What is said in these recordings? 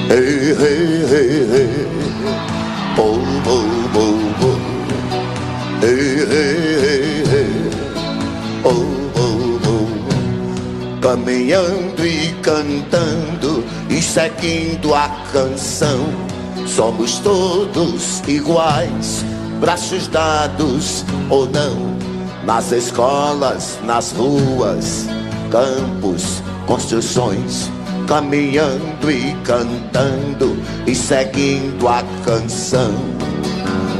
Hey, hey, hey, hey. Oh, oh, oh, oh. Hey, hey, hey, hey. Oh, oh, oh. Caminhando e cantando e seguindo a canção. Somos todos iguais, braços dados ou não. Nas escolas, nas ruas, campos, construções. Caminhando e cantando e seguindo a canção.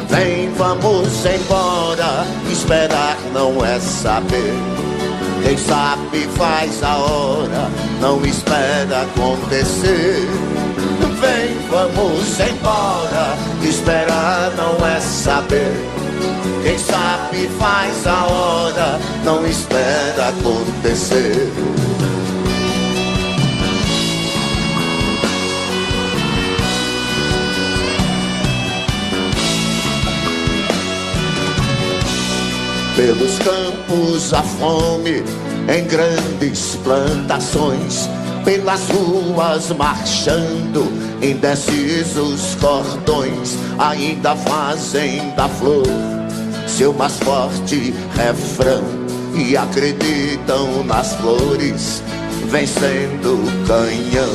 Vem, vamos embora, esperar não é saber. Quem sabe faz a hora, não espera acontecer. Vem, vamos embora, esperar não é saber. Quem sabe faz a hora, não espera acontecer. Pelos campos a fome, em grandes plantações. Pelas ruas marchando, indecisos cordões. Ainda fazem da flor seu mais forte refrão. E acreditam nas flores, vencendo o canhão.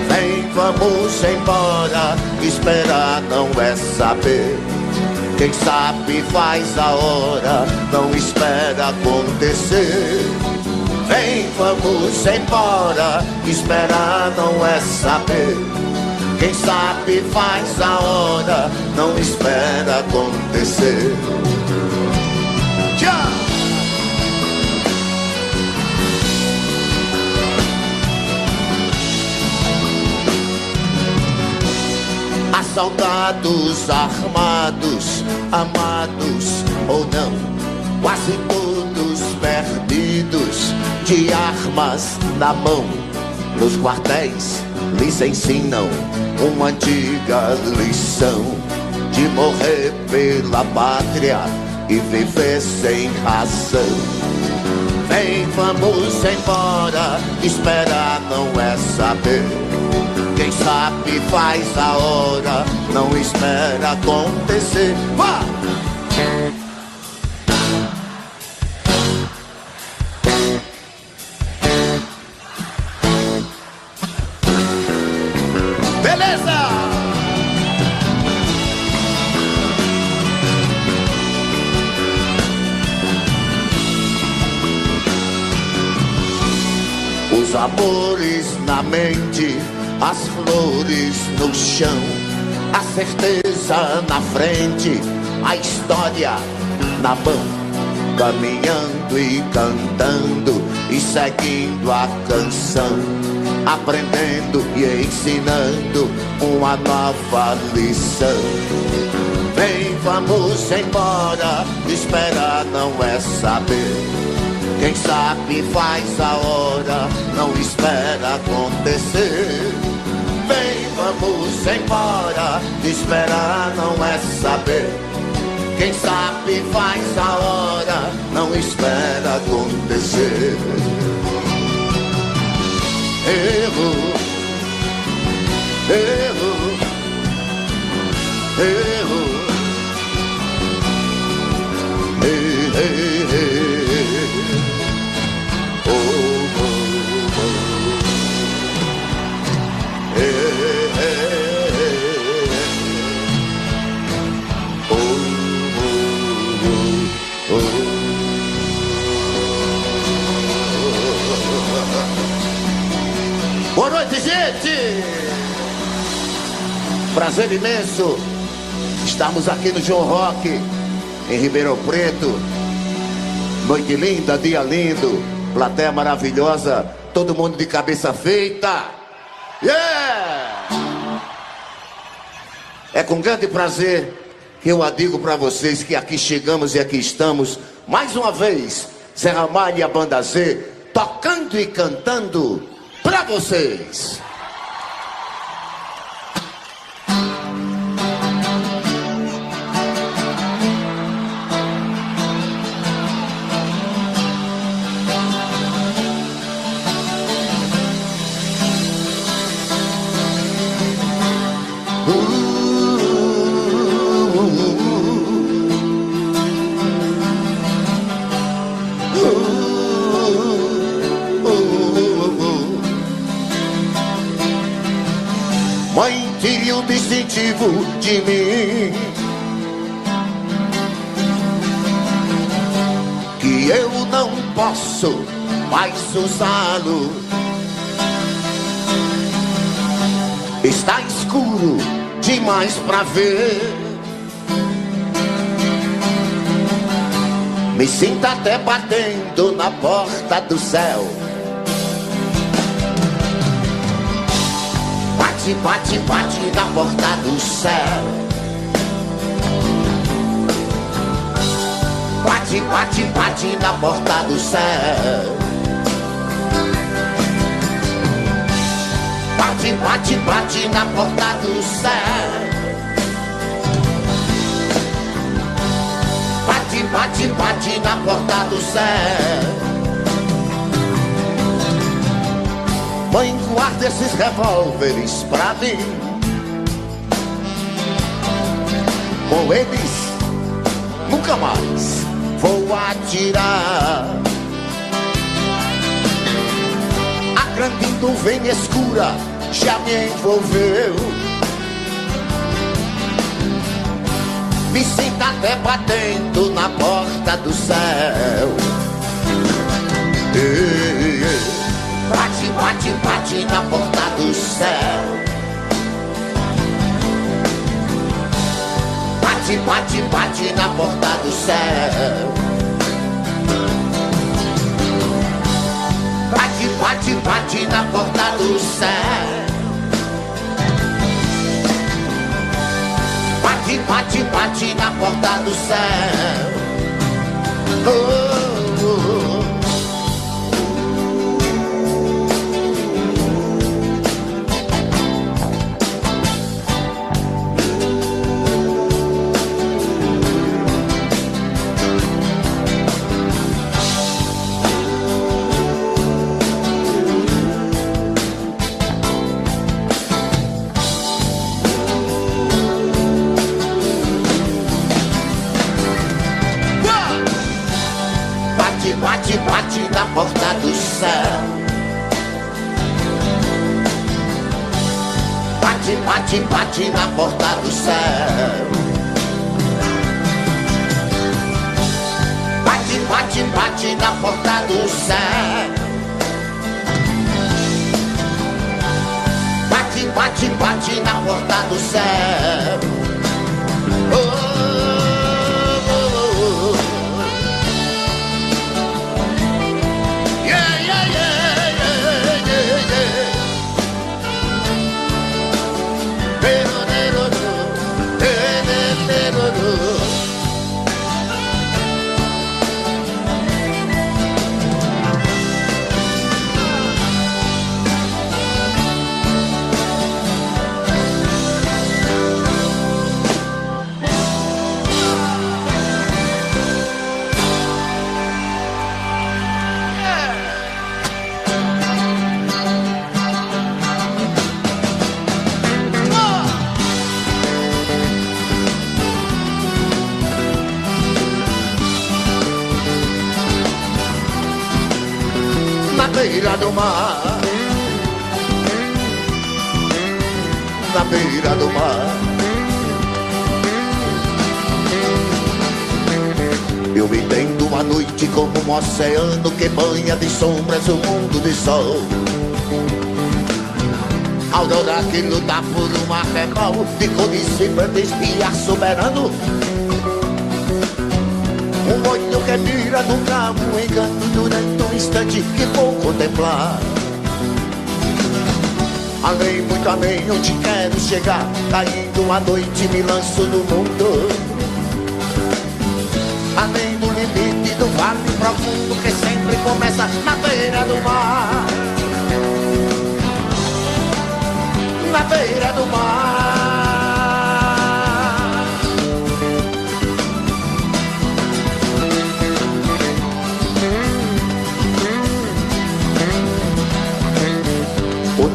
Vem, vamos embora, esperar não é saber. Quem sabe faz a hora, não espera acontecer. Vem, vamos embora, esperar não é saber. Quem sabe faz a hora, não espera acontecer. Tchau! Soldados armados, amados ou não, quase todos perdidos, de armas na mão. Nos quartéis lhes ensinam uma antiga lição de morrer pela pátria e viver sem razão. Vem, vamos embora, esperar não é saber. Quem sabe faz a hora, não espera acontecer. Vá! Beleza! Os amores na mente, as flores no chão, a certeza na frente, a história na mão. Caminhando e cantando e seguindo a canção. Aprendendo e ensinando uma nova lição. Vem, vamos embora, esperar não é saber. Quem sabe faz a hora, não espera acontecer. Vem, vamos embora, esperar não é saber. Quem sabe faz a hora, não espera acontecer. Erro, erro, erro, ei, ei, ei. Boa noite, gente! Prazer imenso estarmos aqui no João Rock, em Ribeirão Preto. Noite linda, dia lindo, plateia maravilhosa, todo mundo de cabeça feita. Yeah! É com grande prazer que eu digo para vocês que aqui chegamos e aqui estamos, mais uma vez, Zé Ramalho e a Banda Z, tocando e cantando para vocês. tire o distintivo de mim, que eu não posso mais usá-lo. Está escuro demais pra ver. Me sinto até batendo na porta do céu. Bate, bate, bate na porta do céu. Bate, bate, bate na porta do céu. Bate, bate, bate na porta do céu. Bate, bate, bate na porta do céu. Mãe, guarda esses revólveres pra mim. Com eles nunca mais vou atirar. A grande nuvem escura já me envolveu. Me sinto até batendo na porta do céu. Bate, bate, bate na porta do céu. Bate, bate, bate na porta do céu. Bate, bate, bate na porta do céu. Bate, bate, bate na porta do céu. Oh, oh, oh. Bate, bate na porta do céu. Bate, bate, bate na porta do céu. Bate, bate, bate na porta do céu. Bate, bate, bate na porta do céu. Oh. Na beira do mar, na beira do mar, eu me entendo a noite como um oceano que banha de sombras o mundo de sol. Aurora que luta por uma rebel de cores vibrantes, dia soberano. Um olho que mira no cabo, engano durante um instante que vou contemplar. Além, muito além, onde quero chegar, caindo a noite me lanço no mundo. Além do limite do vale profundo que sempre começa na beira do mar. Na beira do mar.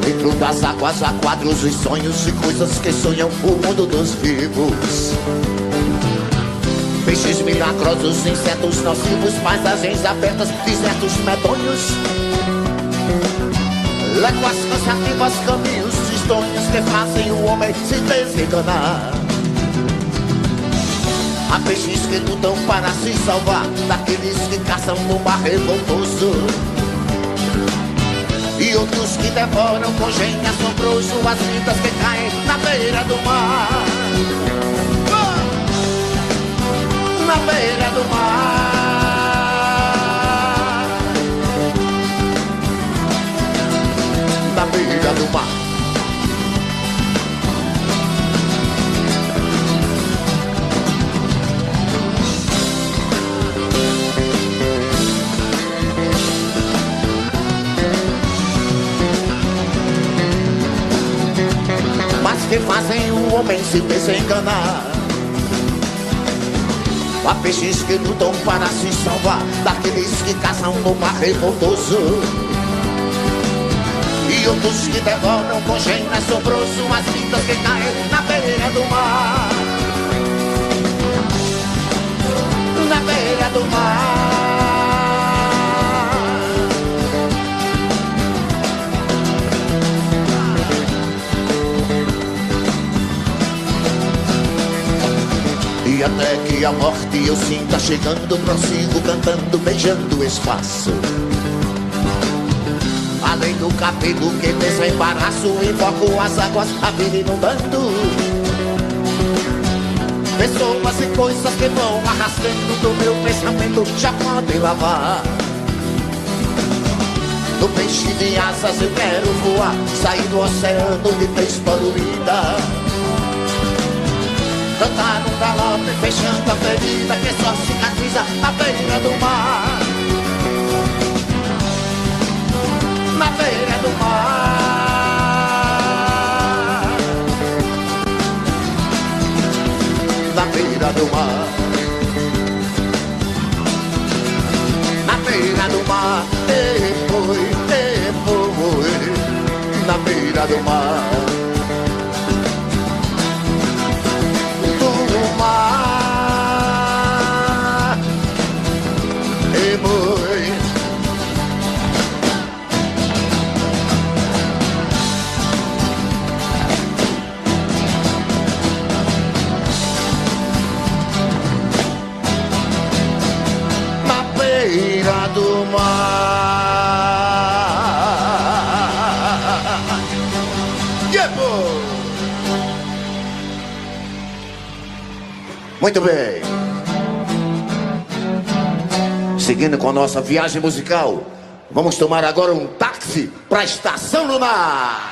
Dentro das águas há quadros e sonhos e coisas que sonham o mundo dos vivos. Peixes milagrosos, insetos nocivos, paisagens abertas, desertos medonhos, léguas cansativas, caminhos sonhos que fazem o homem se desenganar. Há peixes que lutam para se salvar daqueles que caçam no mar revoltoso, e outros que devoram com gênio assombroso as vidas que caem na beira do mar. Na beira do mar. Na beira do mar. Mas que fazem o homem se desenganar. Há peixes que lutam para se salvar daqueles que caçam no mar revoltoso, e outros que devoram com gênio assombroso as vidas que caem na beira do mar. Na beira do mar. E até que a morte eu sinta chegando, prossigo cantando, beijando o espaço. Além do cabelo que desembaraço, invoco as águas, a vida inundando. Pessoas e coisas que vão arrastando do meu pensamento já podem lavar. No peixe de asas eu quero voar, sair do oceano de vez poluída. Cantar um galope fechando a ferida que só cicatriza na beira do mar. Na beira do mar. Na beira do mar. Na beira do mar. Depois, na beira do mar. Do mar. Yeah, boy. Muito bem. Seguindo com a nossa viagem musical, vamos tomar agora um táxi para a Estação Lunar.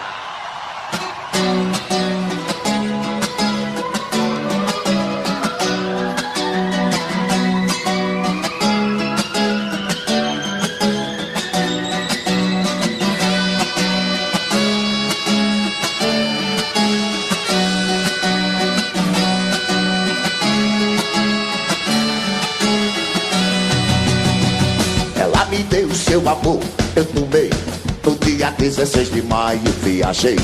Me deu seu amor, eu tomei. No dia 16 de maio viajei,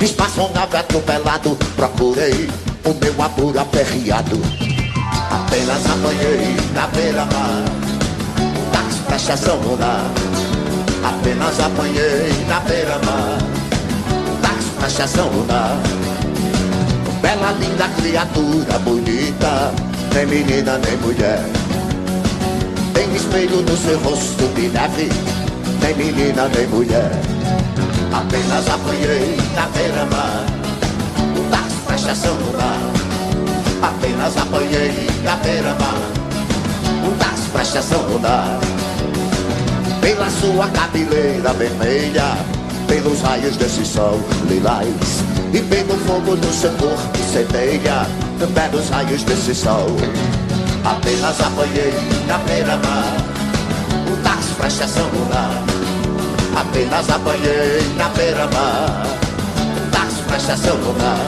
espaçonave atropelado, procurei o meu amor aperreado. Apenas apanhei na beira-mar um táxi pra Estação Lunar. Apenas apanhei na beira-mar um táxi pra Estação Lunar. Bela, linda criatura bonita, nem menina nem mulher. Tem espelho no seu rosto de neve, nem menina nem mulher. Apenas apanhei na beira-mar um táxi pra Estação Lunar. Apenas apanhei na beira-mar um táxi pra Estação Lunar. Pela sua cabeleira vermelha, pelos raios desse sol lilás, e pelo fogo do seu corpo centelha, pelos raios desse sol. Apenas apanhei na beira-mar um táxi pra Estação Lunar. Apenas apanhei na beira-mar um táxi pra Estação Lunar.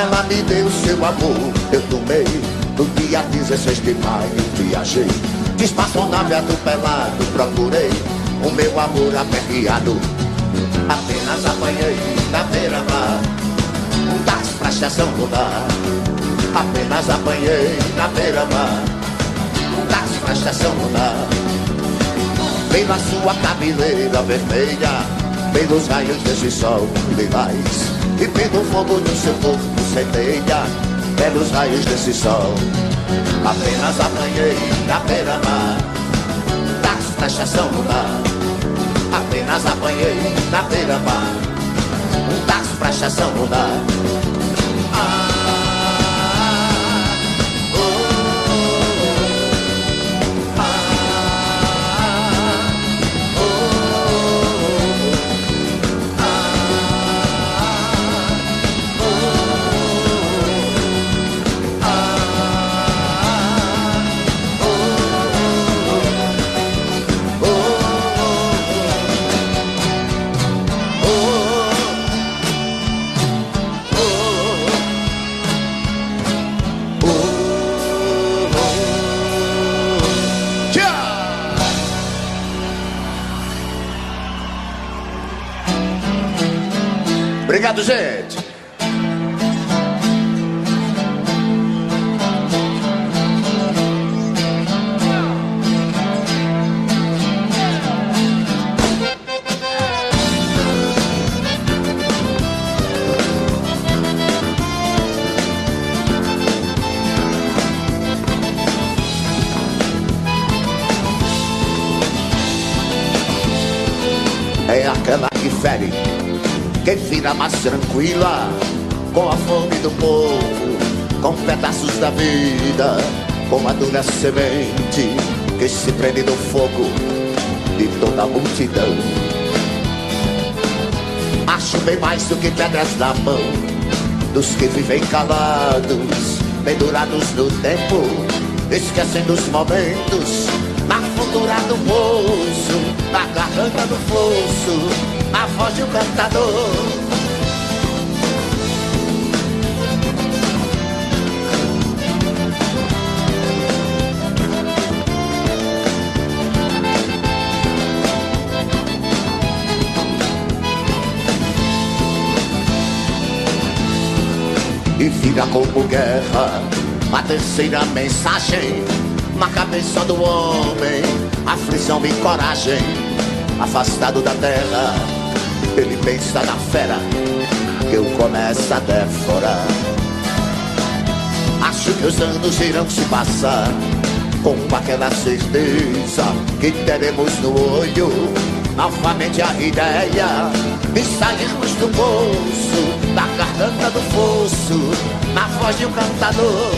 ela me deu seu amor. Eu tomei no dia 16 de maio, viajei de espaçonave atropelado, procurei o meu amor aperreado. Apenas apanhei na beira-mar um táxi pra estação lunar. Apenas apanhei na beira-mar um táxi pra estação lunar. Pela sua cabeleira vermelha, pelos raios desse sol lilás, e pelo fogo do seu corpo centelha, pelos raios desse sol. Apenas apanhei na beira-mar táxi pra estação lunar. Apenas apanhei na beira-mar um táxi pra estação lunar. Obrigado, gente. É aquela que fere, que vira mais tranquila, com a fome do povo, com pedaços da vida, com a dura semente que se prende no fogo de toda a multidão. Acho bem mais do que pedras na mão dos que vivem calados, pendurados no tempo, esquecendo os momentos, na fundura do poço, na garganta do fosso, a voz de um cantador. E vira como guerra a terceira mensagem na cabeça do homem, aflição e coragem. Afastado da terra, ele pensa na fera que o começa a devorar. Acho que os anos irão se passar com aquela certeza que teremos no olho novamente a ideia de sairmos do poço, da garganta do fosso, na voz de um cantador.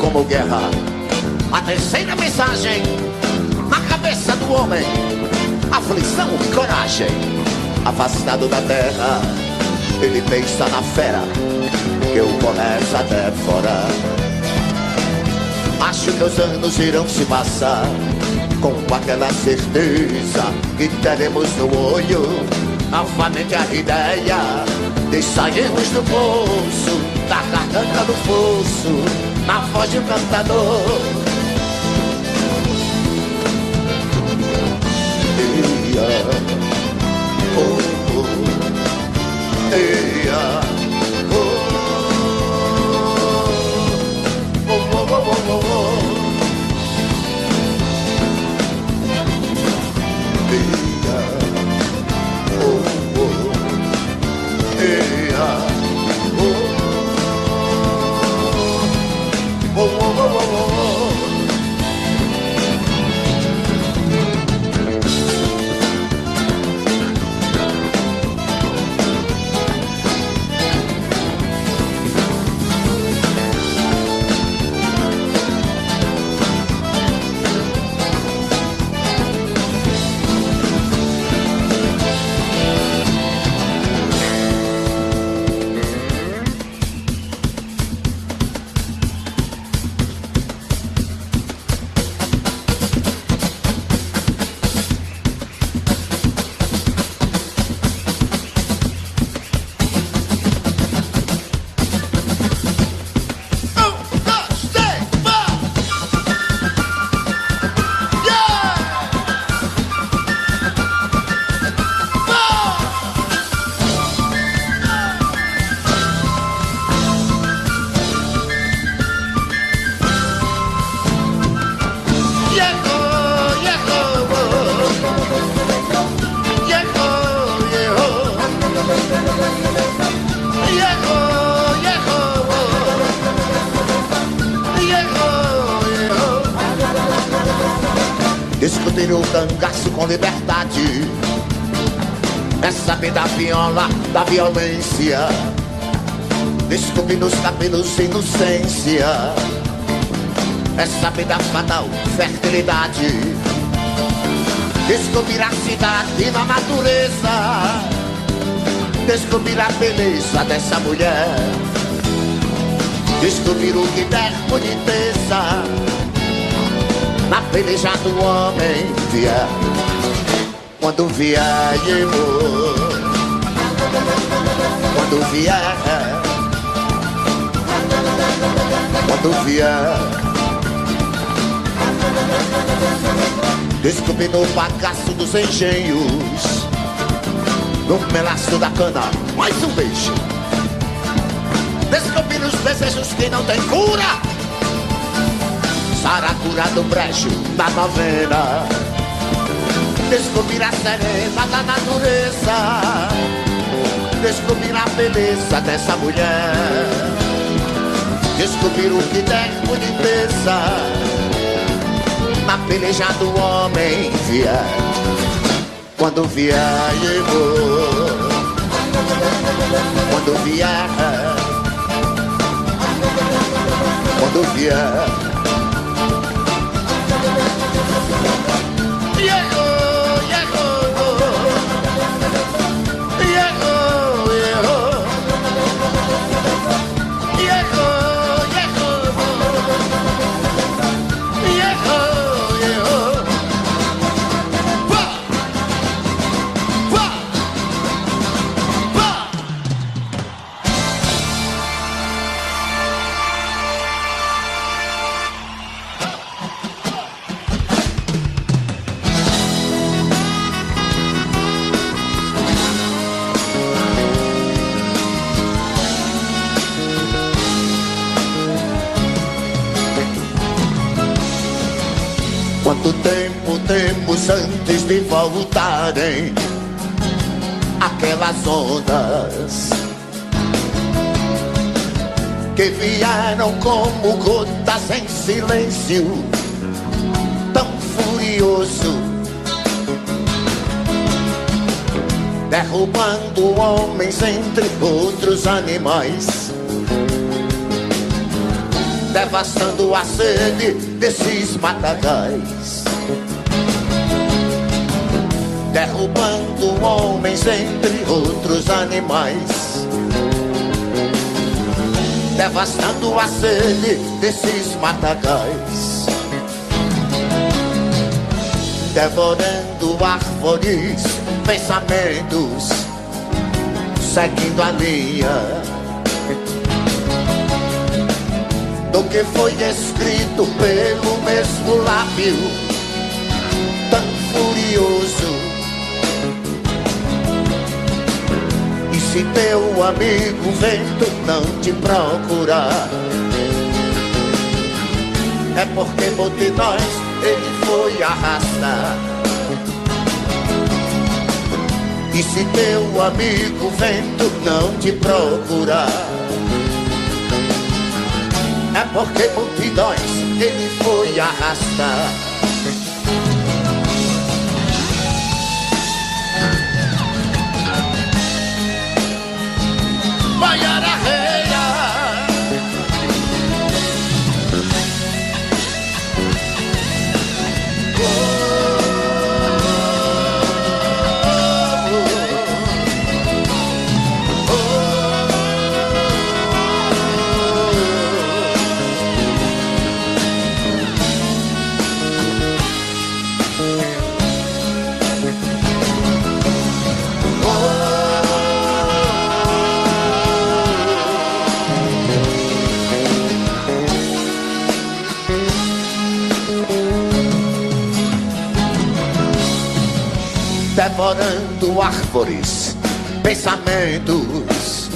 Como guerra, a terceira mensagem na cabeça do homem, aflição e coragem. Afastado da terra, ele pensa na fera que o começa a devorar. Acho que os anos irão se passar com aquela certeza que teremos no olho novamente a ideia de sairmos do poço, da garganta do fosso, na voz de um cantador. Eia, oh, oh, eia, oh, oh, oh, oh, oh, oh. Eia, oh, oh, eia, oh. Oh, oh, oh, oh, oh. Discutir o cangaço com liberdade é saber da viola, da violência. Descobrir nos cabelos inocência é saber da fatal fertilidade. Descobrir a cidade na natureza, descobrir a beleza dessa mulher, descobrir o que der boniteza na peleja do homem vier. Quando vier, amor, quando vier, quando vier, descobrir no bagaço dos engenhos, no melaço da cana, mais um beijo. Descobrir os desejos que não tem cura, saracura do brejo da novena. Descobrir a serena da natureza, descobrir a beleza dessa mulher, descobrir o que der boniteza na peleja do homem vier. Quando vier, amor, quando vier, quando vier, quanto tempo temos antes de voltarem aquelas ondas que vieram como gotas em silêncio tão furioso, derrubando homens entre outros animais, devastando a sede desses matagais, derrubando homens entre outros animais, devastando a sede desses matagais, devorando árvores, pensamentos, seguindo a linha do que foi escrito pelo mesmo lábio tão furioso. E se teu amigo vento não te procurar, é porque multidões ele foi arrastar. E se teu amigo vento não te procurar, é porque multidões ele foi arrastar. Devorando árvores, pensamentos,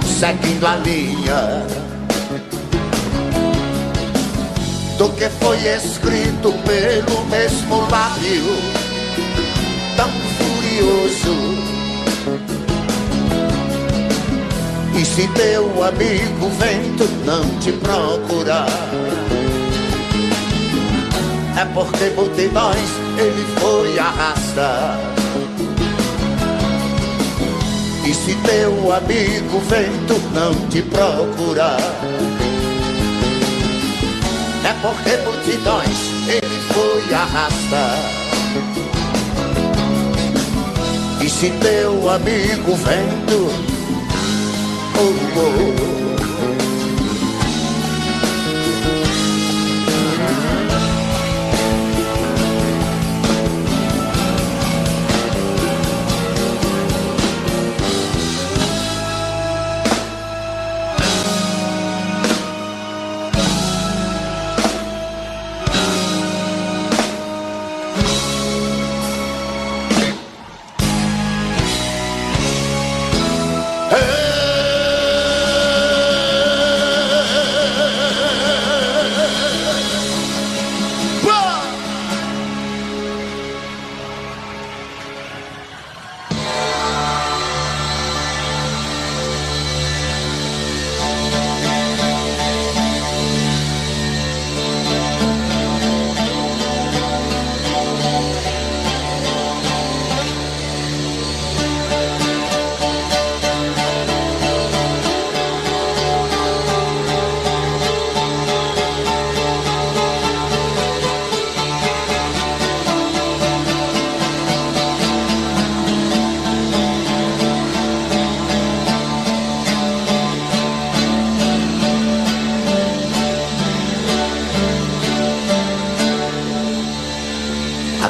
seguindo a linha do que foi escrito pelo mesmo lábio tão furioso. E se teu amigo vento não te procurar, É porque multidões ele foi arrastar. E se teu amigo vento não te procurar, é porque multidões ele foi arrastar. E se teu amigo vento, oh, oh,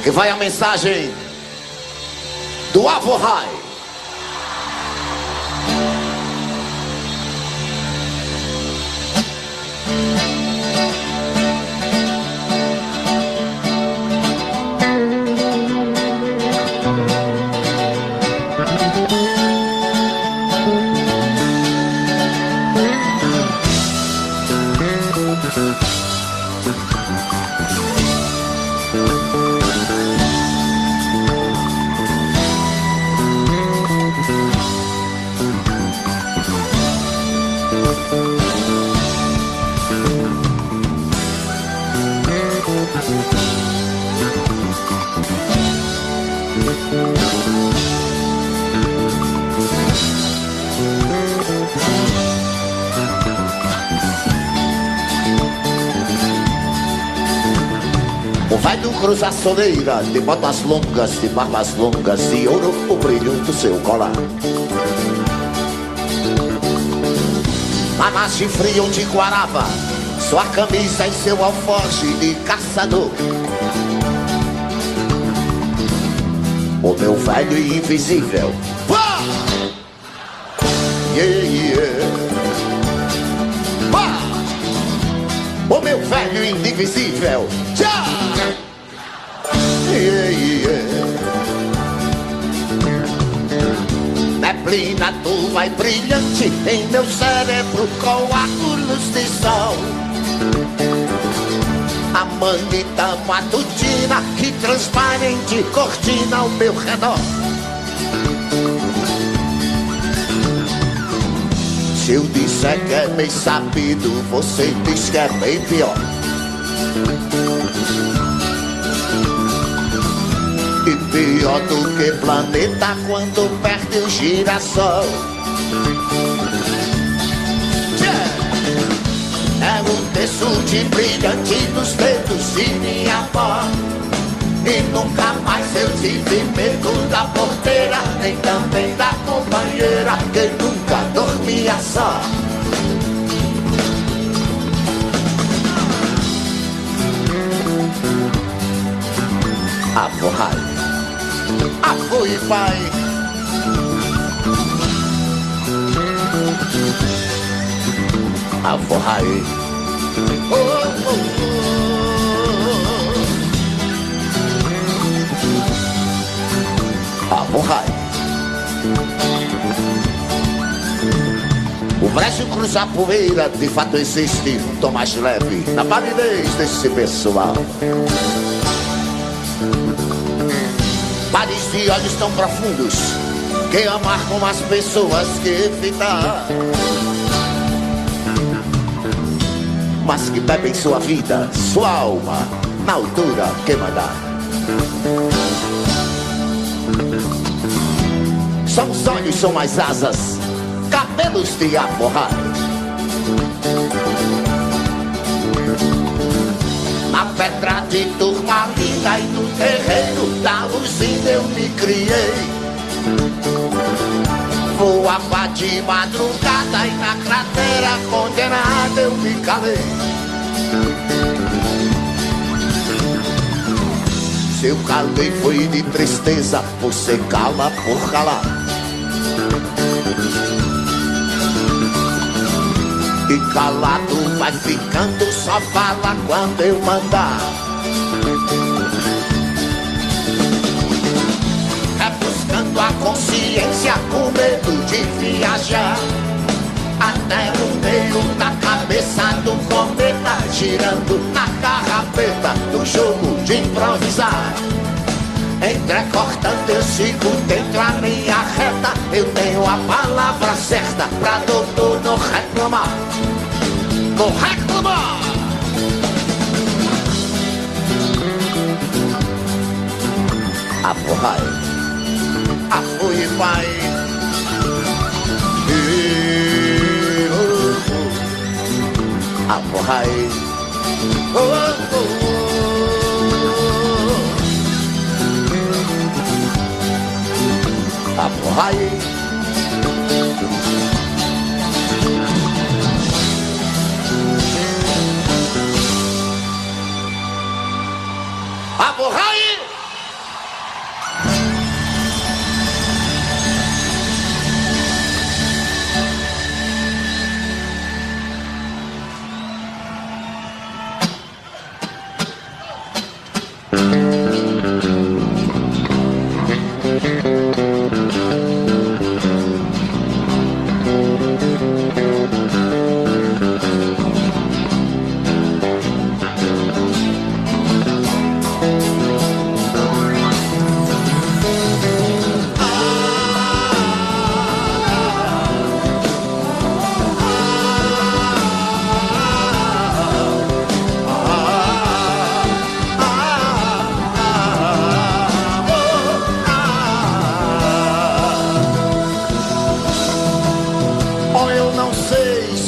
aqui vai a mensagem do Avorrai. O velho cruza a soleira, de botas longas, de barbas longas, de ouro o brilho do seu colar. Manas de frio de guarava, sua camisa e seu alforje de caçador. O meu velho e invisível, pá! Yeah, yeah. Pá! O meu velho e indivisível, tchau! Yeah, yeah. Neblina tua e brilhante em meu cérebro coágulos de sol. A manita matutina que transparente cortina ao meu redor. Se eu disser que é bem sabido, você diz que é bem pior. E pior do que planeta quando perde o girassol. É um terço de brilhante nos dedos de minha avó. E nunca mais eu tive medo da porteira, nem também da companheira, que nunca dormia só. Avorrai, avô e pai. Avorrai, oh, oh, oh. Avorrai. O Brasil cruza a poeira, de fato existe um tom mais leve na validez desse pessoal. Pares de olhos tão profundos que amargam as pessoas que evitar, mas que bebem sua vida, sua alma na altura que mandar. São os olhos, são as asas, cabelos de aforrar. Na pedra de turmalina e no terreiro da usina eu me criei. Voava de madrugada e na cratera condenada eu me calei. Se eu calei foi de tristeza, você cala por calar. E calado vai ficando, só fala quando eu mandar. É buscando a consciência com medo de viajar até o meio da cabeça do cometa, girando na carrapeta do jogo de improvisar. Entrecortando eu sigo dentro a minha reta. Eu tenho a palavra certa pra doutor não reclamar. Não reclamar. Aporrai, apoie e vai. Aporrai, oh, oh, oh. Aporrai, aporrai.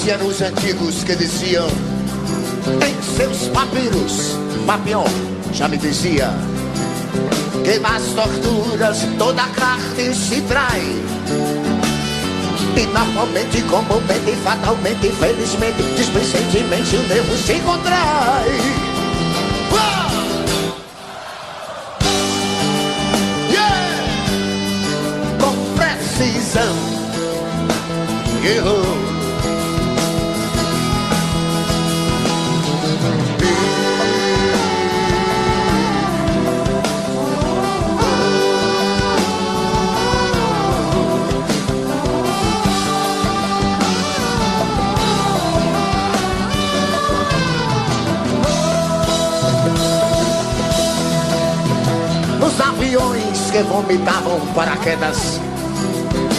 Eram os antigos que diziam em seus papiros, Papião já me dizia que nas torturas toda a carne se trai. E normalmente, comumente, fatalmente, infelizmente, dispensentemente o nervo se contrai. Yeah! Com precisão. Errou. Aviões que vomitavam paraquedas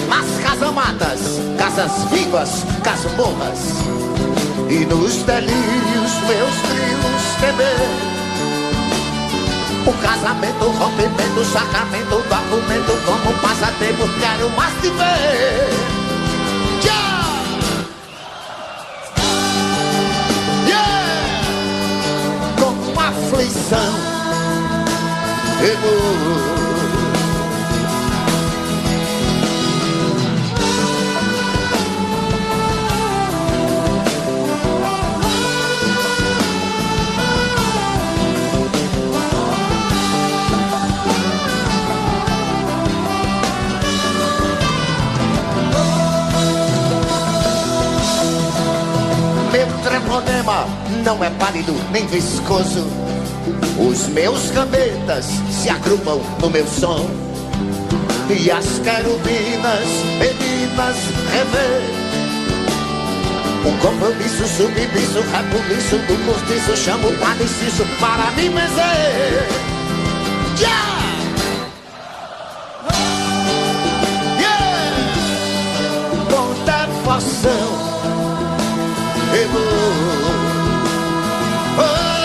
nas casamatas, casas vivas, casmorras. E nos delírios meus trios temer o casamento, o rompimento, o sacramento, o documento como passatempo, quero mais te ver. Yeah! Com aflição. Meu treponema não é pálido nem viscoso. Os meus gametas se agrupam no meu som. E as querubinas, meninas, rever um compromisso, submisso, rebuliço do cortiço. Chamo o padeciço para me benzer. Yeah! Yeah! Com devoção eu vou. Oh!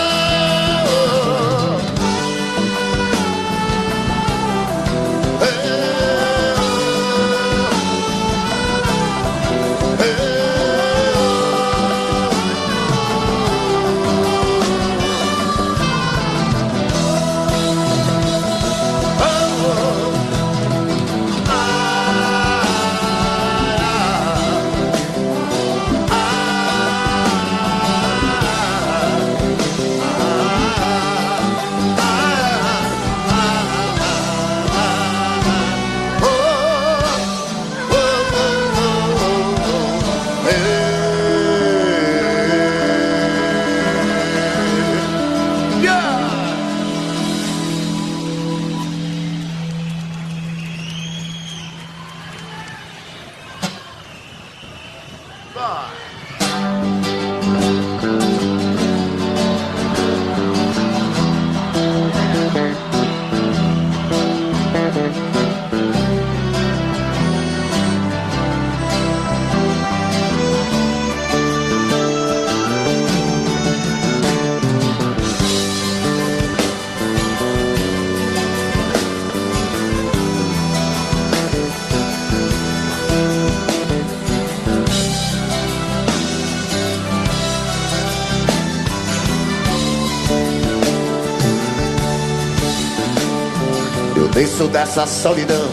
Eu desço dessa solidão,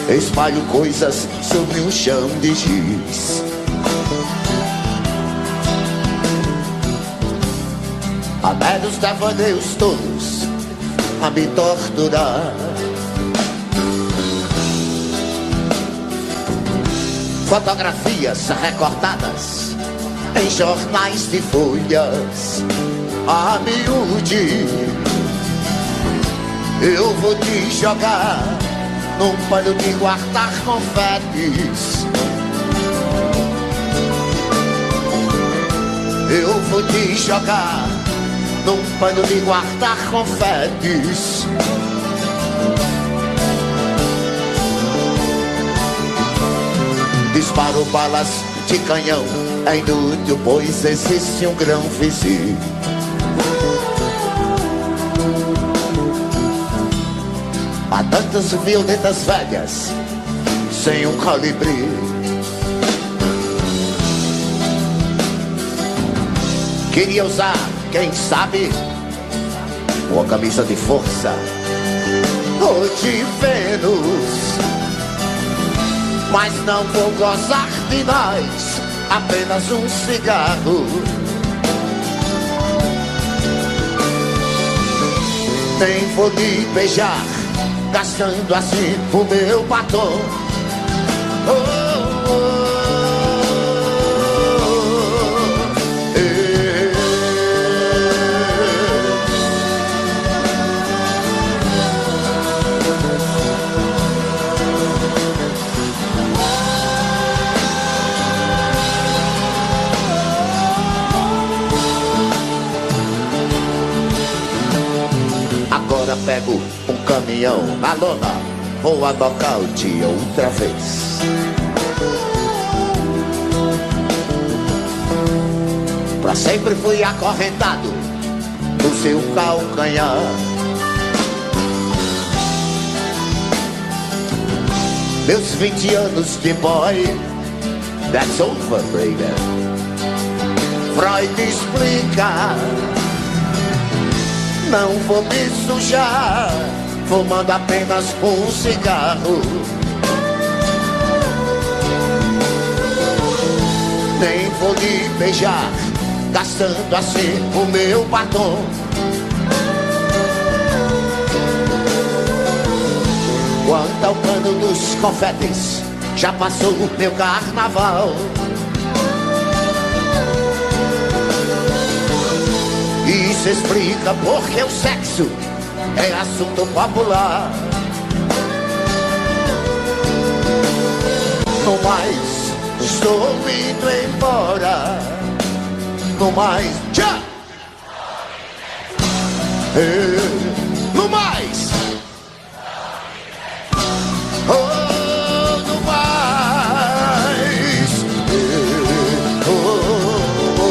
espalho coisas sobre um chão de giz. Há velhos devaneios todos a me torturar. Fotografias recortadas em jornais de folhas a miúde. Eu vou te jogar num pano de guardar confetes. Eu vou te jogar num pano de guardar confetes. Disparo balas de canhão, é inútil, pois existe um grão vizinho. Há tantas violetas velhas sem um colibri. Queria usar, quem sabe, uma camisa de força ou de Vênus, mas não vou gozar de nós, apenas um cigarro. Nem vou lhe beijar, gastando assim o meu batom. Oh, oh, oh, eh. Agora pego um caminhão na lona, vou a nocaute outra vez. Pra sempre fui acorrentado no seu calcanhar. Meus 20 anos de boy, that's over, baby. Freud explica. Não vou me sujar, fumando apenas um cigarro. Nem vou lhe beijar, gastando assim o meu batom. Quanto ao cano dos confetes, já passou o meu carnaval. Isso explica porque o sexo é assunto popular. No mais, estou indo embora. No mais, já! No mais! Oh, no mais! Oh, oh, oh.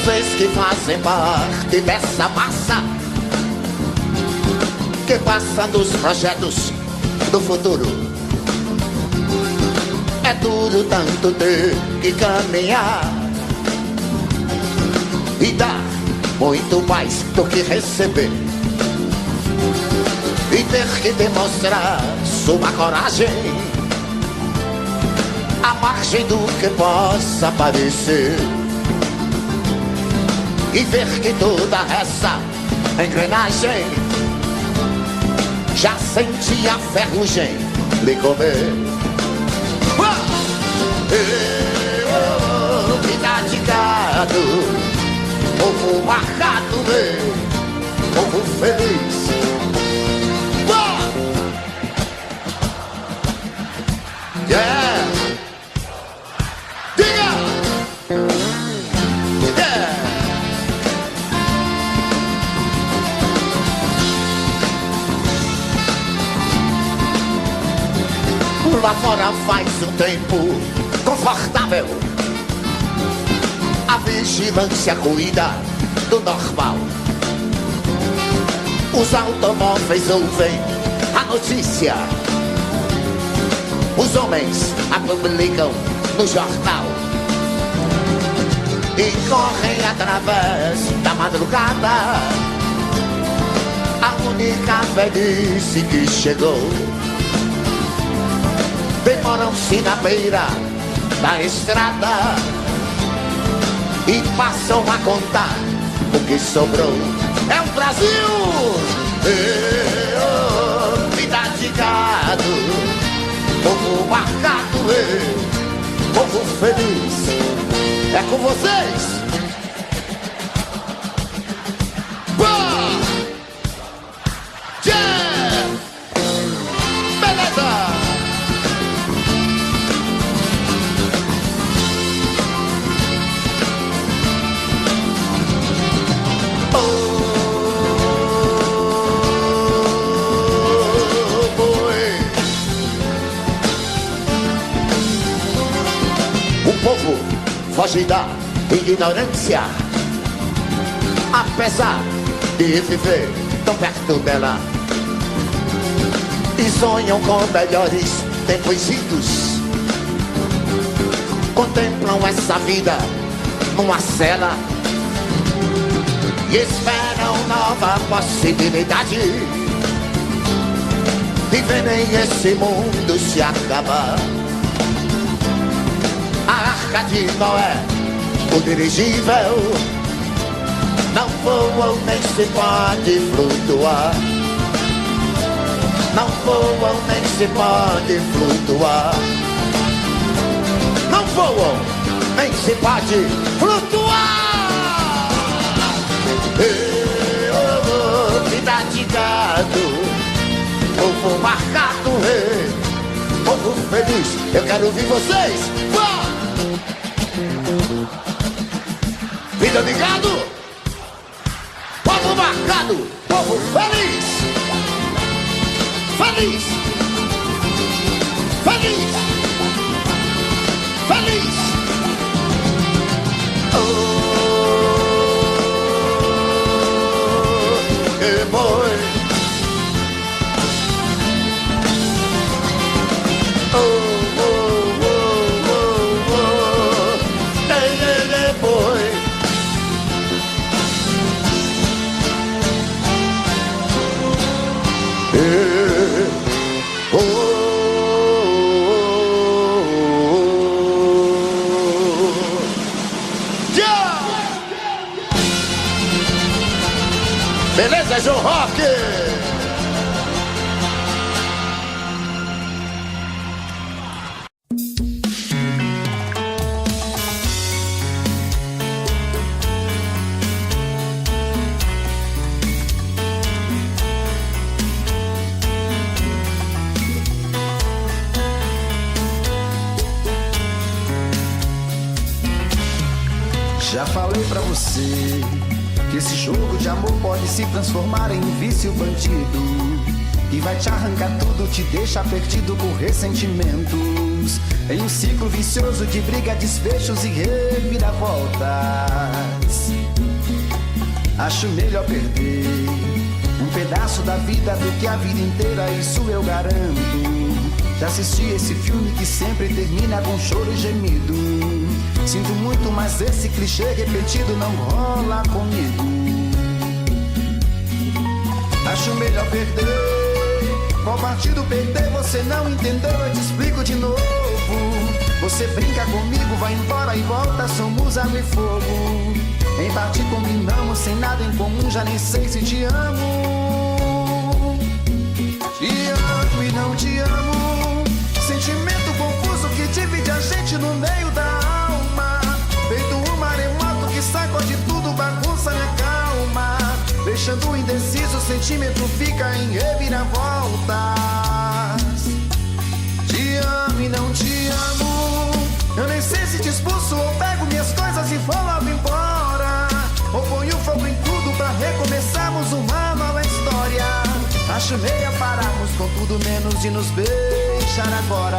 vocês que fazem parte dessa massa que passa nos projetos do futuro. É duro tanto ter que caminhar e dar muito mais do que receber, e ter que demonstrar sua coragem à margem do que possa parecer, e ver que toda essa engrenagem já senti a ferrugem lhe comer. Vida de gado, povo marcado, povo feliz. Yeah! Diga! Yeah! Lá fora faz um tempo confortável, a vigilância cuida do normal. Os automóveis ouvem a notícia, os homens a publicam no jornal e correm através da madrugada. A única velhice que chegou, demoram-se na beira da estrada e passam a contar o que sobrou. É o Brasil! Vida de gado, povo marcado, povo feliz. É com vocês! Foge da ignorância, apesar de viver tão perto dela, e sonham com melhores tempos idos. Contemplam essa vida numa cela e esperam nova possibilidade de verem esse mundo se acabar. A Arca de Noé, o dirigível, não voam nem se pode flutuar. Não voam nem se pode flutuar. Não voam nem se pode flutuar. Vida de gado, povo marcado, povo feliz. Eu quero ouvir vocês. Vida de gado, povo marcado, povo feliz. Feliz, feliz, feliz. Que boy. Beleza, João Rock? Já falei pra você que esse jogo de amor pode se transformar em vício bandido. e vai te arrancar tudo, te deixa perdido por ressentimentos, em um ciclo vicioso de briga, desfechos e reviravoltas. Acho melhor perder um pedaço da vida do que a vida inteira, isso eu garanto. Já assisti esse filme que sempre termina com choro e gemido. Sinto muito, mas esse clichê repetido não rola comigo. Acho melhor perder. Qual partido perder? Você não entendeu, eu te explico de novo. Você brinca comigo, vai embora e volta, somos água e fogo. Em parte combinamos, sem nada em comum, já nem sei se te amo. Te amo e não te amo. Sentimento confuso que divide a gente no meio da alma. Feito um maremoto que sacode tudo, bagunça minha calma. Deixando indeciso, o sentimento fica em reviravoltas. Te amo e não te amo. Eu nem sei se te expulso ou pego minhas coisas e vou logo embora, ou ponho fogo em tudo pra recomeçarmos uma nova história. Acho meio pararmos com tudo menos de nos beijar agora.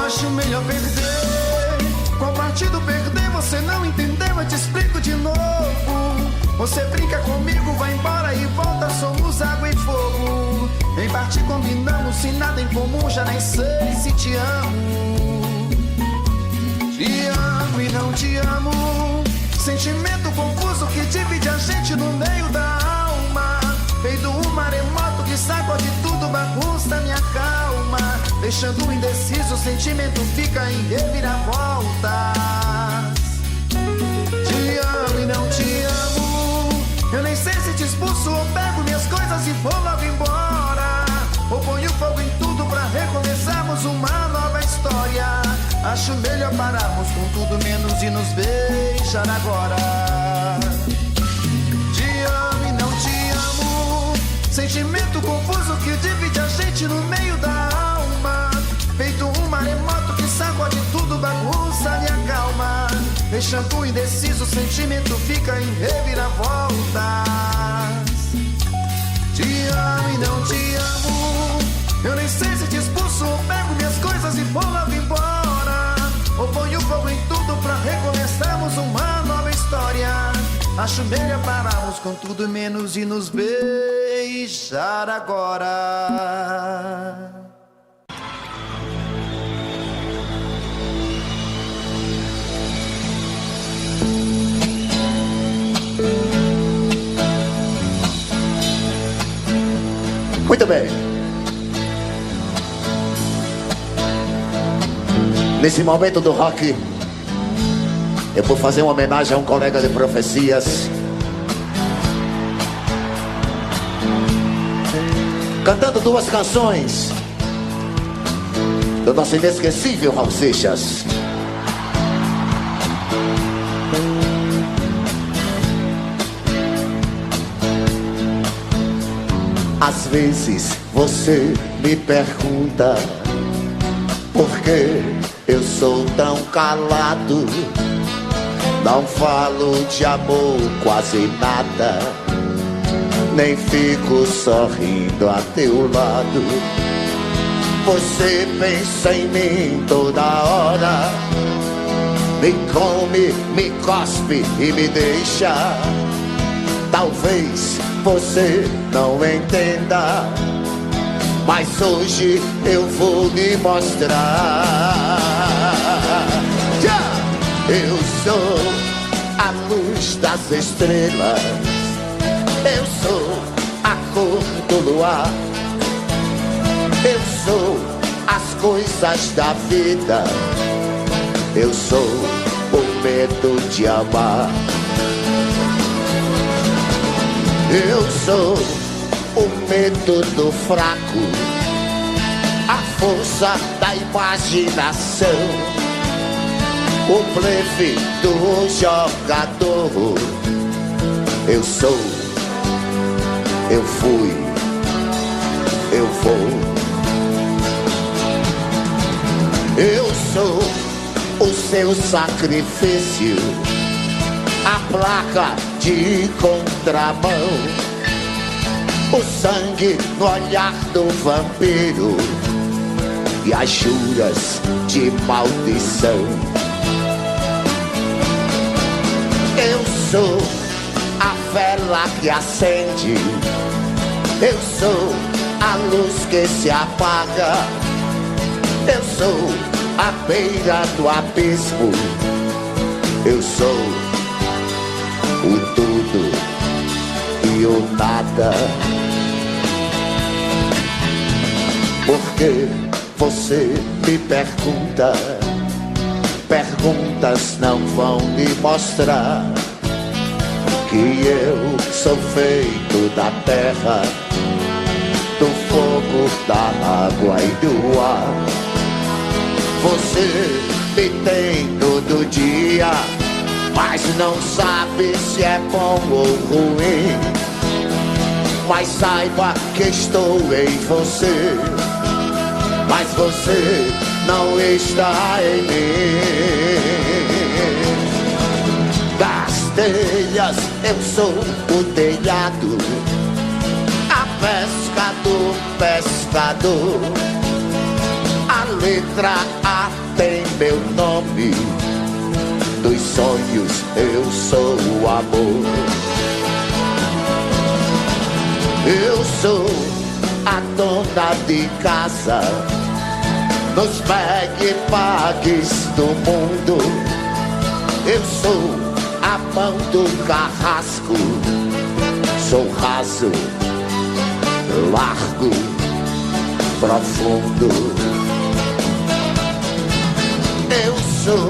Acho melhor perder. Qual partido perder? Você não entendeu, eu te explico de novo. Você brinca comigo, vai embora e volta, somos água e fogo. Em parte combinamos, sem nada em comum, já nem sei se te amo. Te amo e não te amo. Sentimento confuso que divide a gente no meio da alma. Feito um maremoto que sacode tudo, bagunça minha calma. Deixando indeciso, o sentimento fica em reviravoltas. Te amo e não te amo. Eu nem sei se te expulso ou pego minhas coisas e vou logo embora, ou ponho fogo em tudo pra recomeçarmos uma nova história. Acho melhor pararmos com tudo menos de nos beijar agora. Te amo e não te amo. Sentimento confuso que divide a gente no meio da alma. Feito um maremoto que sacode tudo, bagunça minha calma. Deixando indeciso, o sentimento fica em reviravoltas. Te amo e não te amo. Eu nem sei se te expulso ou pego minhas coisas e vou logo embora, ou ponho fogo em tudo pra recomeçarmos uma nova história. Acho melhor pararmos com tudo menos de nos beijar agora. Muito bem. Nesse momento do rock, eu vou fazer uma homenagem a um colega de profecias, cantando duas canções do nosso inesquecível Raul Seixas. Às vezes você me pergunta por que eu sou tão calado. Não falo de amor quase nada, nem fico sorrindo a teu lado. Você pensa em mim toda hora, me come, me cospe e me deixa. Talvez você não entenda, mas hoje eu vou lhe mostrar. Eu sou a luz das estrelas, eu sou a cor do luar, eu sou as coisas da vida, eu sou o medo de amar. Eu sou o medo do fraco, a força da imaginação, o blefe do jogador, Eu sou, eu fui, eu vou. Eu sou o seu sacrifício, a placa de contramão, o sangue no olhar do vampiro e as juras de maldição. Eu sou a vela que acende, eu sou a luz que se apaga, eu sou a beira do abismo, eu sou o tudo e o nada. Porque você me pergunta, perguntas não vão me mostrar que eu sou feito da terra, do fogo, da água e do ar. Você me tem todo dia, mas não sabe se é bom ou ruim. Mas saiba que estou em você, mas você não está em mim. Das telhas eu sou o telhado, a pesca do pescador. A letra A tem meu nome, dos sonhos eu sou o amor. Eu sou a dona de casa, nos pegue-pagues do mundo. Eu sou a mão do carrasco, sou raso, largo, profundo. Eu sou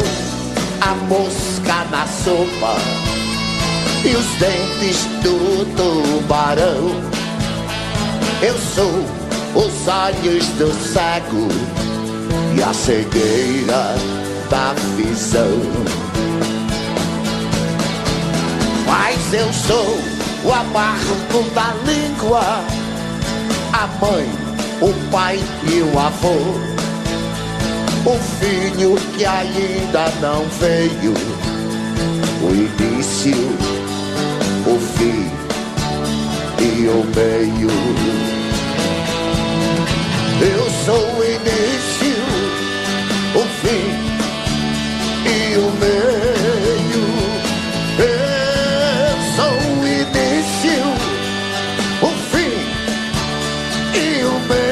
a mosca na sopa e os dentes do tubarão. Eu sou os olhos do cego e a cegueira da visão. Mas eu sou o amargo da língua, a mãe, o pai e o avô, o filho que ainda não veio, o início, o fim e o meio. Eu sou o início, o fim e o meio. Eu sou o início, o fim e o meio.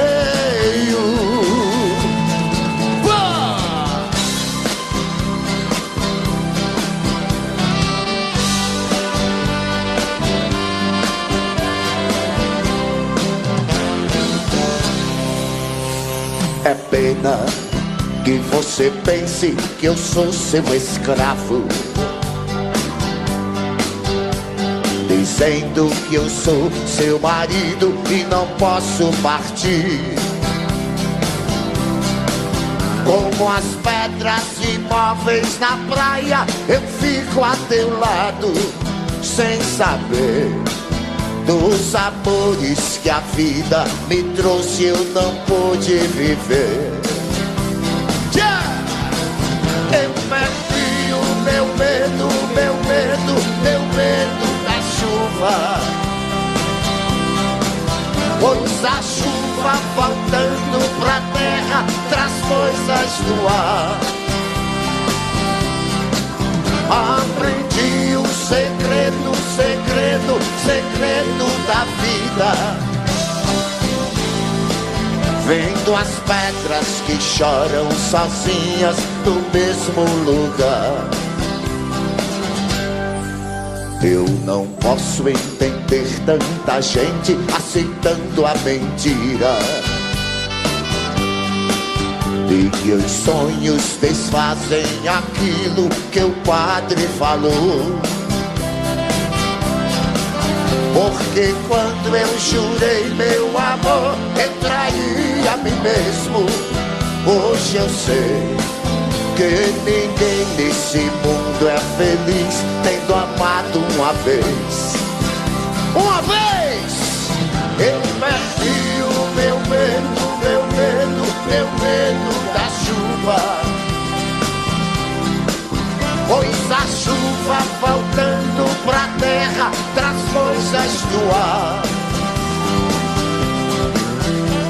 É pena que você pense que eu sou seu escravo, dizendo que eu sou seu marido e não posso partir. Como as pedras imóveis na praia, eu fico a teu lado, sem saber dos amores que a vida me trouxe, eu não pude viver. Eu perdi o meu medo, meu medo, meu medo da chuva. Pois a chuva voltando pra terra traz coisas do ar. Aprendi o segredo, segredo, segredo da vida. Vendo as pedras que choram sozinhas no mesmo lugar. Eu não posso entender tanta gente aceitando a mentira de que os sonhos desfazem aquilo que o padre falou. Porque quando eu jurei meu amor, eu traí a mim mesmo. Hoje eu sei que ninguém nesse mundo é feliz tendo amado uma vez. Uma vez eu perdi o meu medo da chuva. Pois a chuva voltando pra terra traz coisas do ar.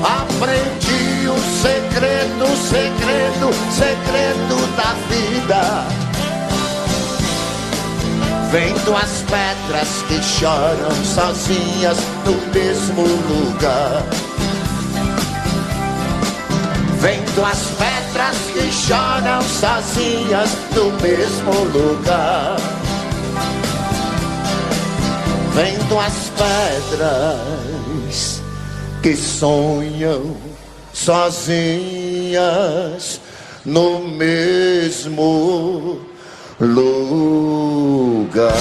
Aprendi o segredo da vida. Vendo as pedras que choram sozinhas no mesmo lugar. Vendo as pedras que choram sozinhas no mesmo lugar. Vendo as pedras que sonham sozinhas no mesmo lugar.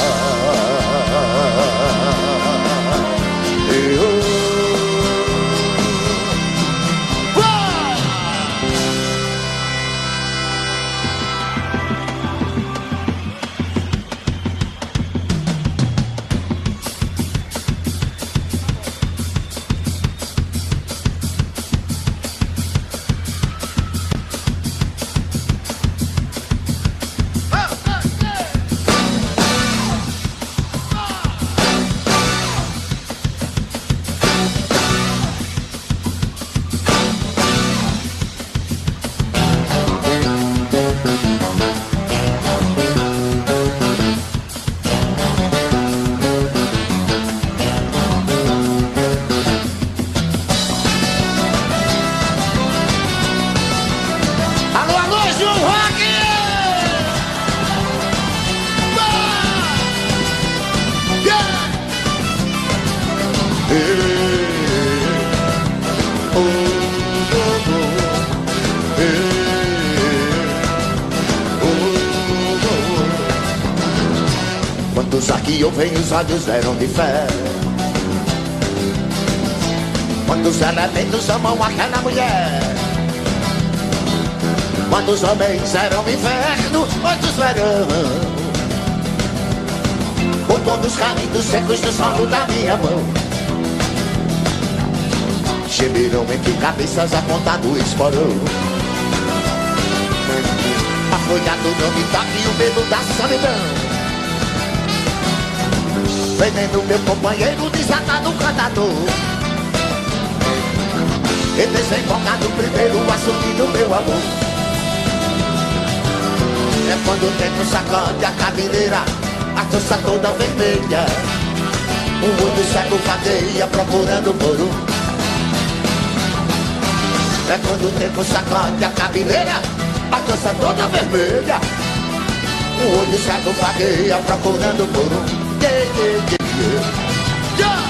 Quantos aqui eu venho, os olhos eram de fé. Quantos elementos amam aquela mulher. Quantos homens eram inferno, outros verão. Com todos os caminhos secos do solo da minha mão. Gemeram entre cabeças apontado o esporão. Afoiado não me toque o medo da solidão. Vendendo meu companheiro desatado cantador. E desembocado primeiro assumindo meu amor. É quando o tempo sacode a cabeleira, a trança toda vermelha. O olho cego vagueia procurando por um. É quando o tempo sacode a cabeleira, a trança toda vermelha. O olho cego vagueia procurando por um. Yeah, yeah, yeah, yeah.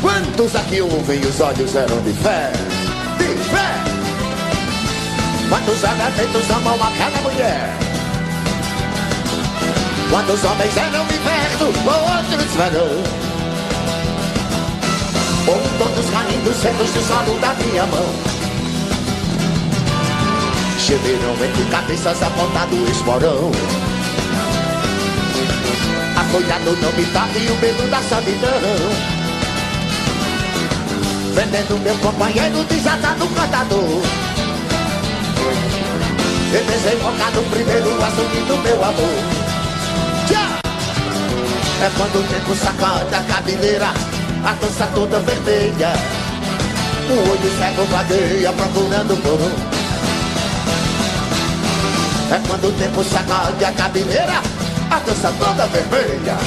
Quantos aqui ouvem os olhos eram de fé? Quantos elementos amam aquela mulher. Quantos homens eram inverno, outros verão. Com todos caindo secos do solo da minha mão. Gemeram entre cabeças apontado o esporão. Afoiado não me toque o medo da solidão. Vendendo meu companheiro desatado cantador. E desembocado primeiro assumindo meu amor. Tchau! É quando o tempo sacode a cabeleira, a dança toda vermelha. O olho cego vagueia procurando por um. É quando o tempo sacode a cabeleira, a dança toda vermelha.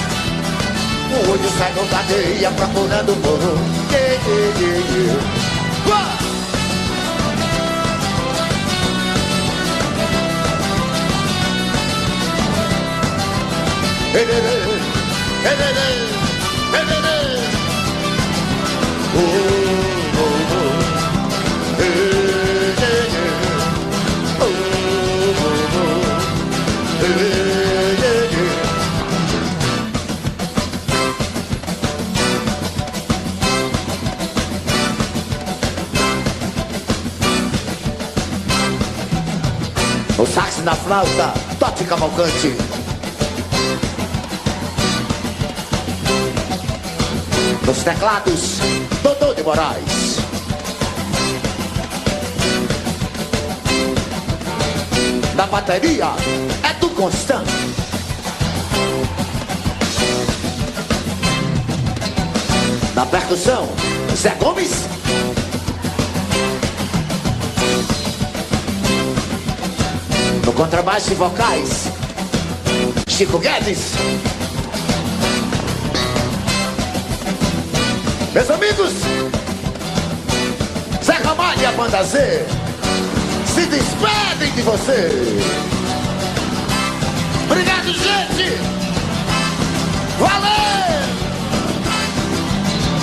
O olho cego vagueia procurando por um. Yeah, yeah, yeah, yeah. O sax na flauta, Totti Cavalcante. Nos teclados, Dodô de Moraes. Na bateria, Edu Constant. Na percussão, Zé Gomes. No contrabaixo e vocais, Chico Guedes. Meus amigos, Zé Ramalho e a Banda Z se despedem de você. Obrigado, gente. Valeu.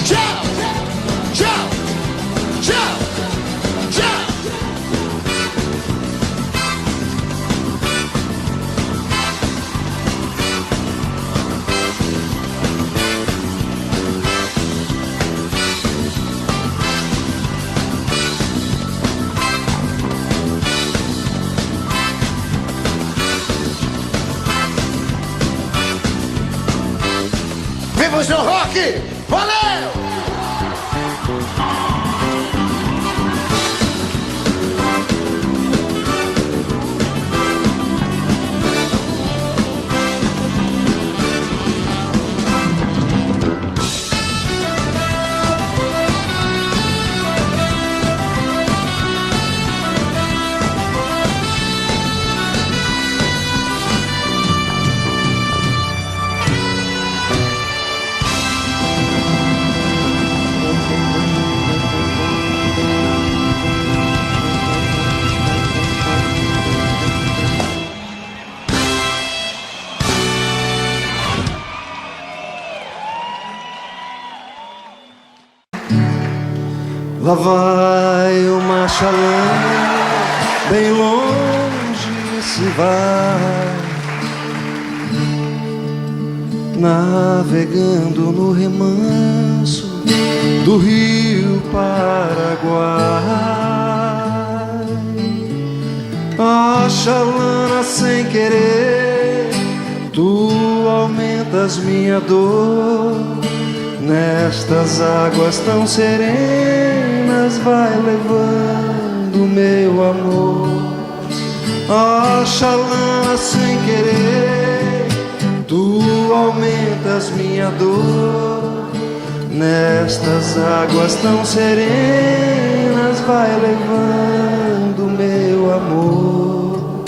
Tchau. Tchau. Tchau. Tchau. Vivos no rock! Valeu! Lá vai uma chalana, bem longe se vai, navegando no remanso do rio Paraguai. A chalana sem querer, tu aumentas minha dor. Nestas águas tão serenas vai levando meu amor. A chalana sem querer, tu aumentas minha dor. Nestas águas tão serenas vai levando meu amor.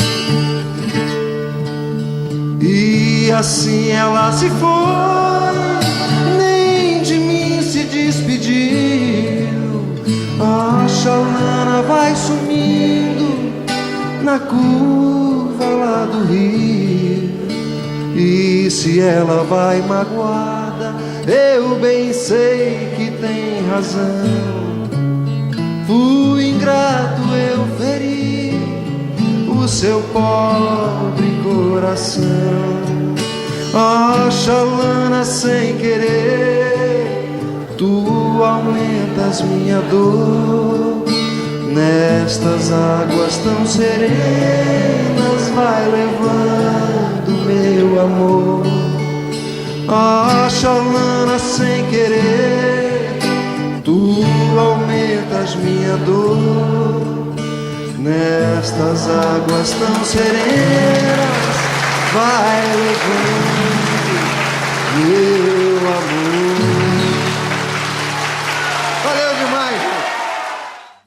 E assim ela se foi, despediu. A chalana vai sumindo na curva lá do rio. E se ela vai magoada, eu bem sei que tem razão. Fui ingrato, eu feri o seu pobre coração. A chalana sem querer, tu aumentas minha dor. Nestas águas tão serenas vai levando meu amor. A chalana sem querer, tu aumentas minha dor. Nestas águas tão serenas vai levando meu amor.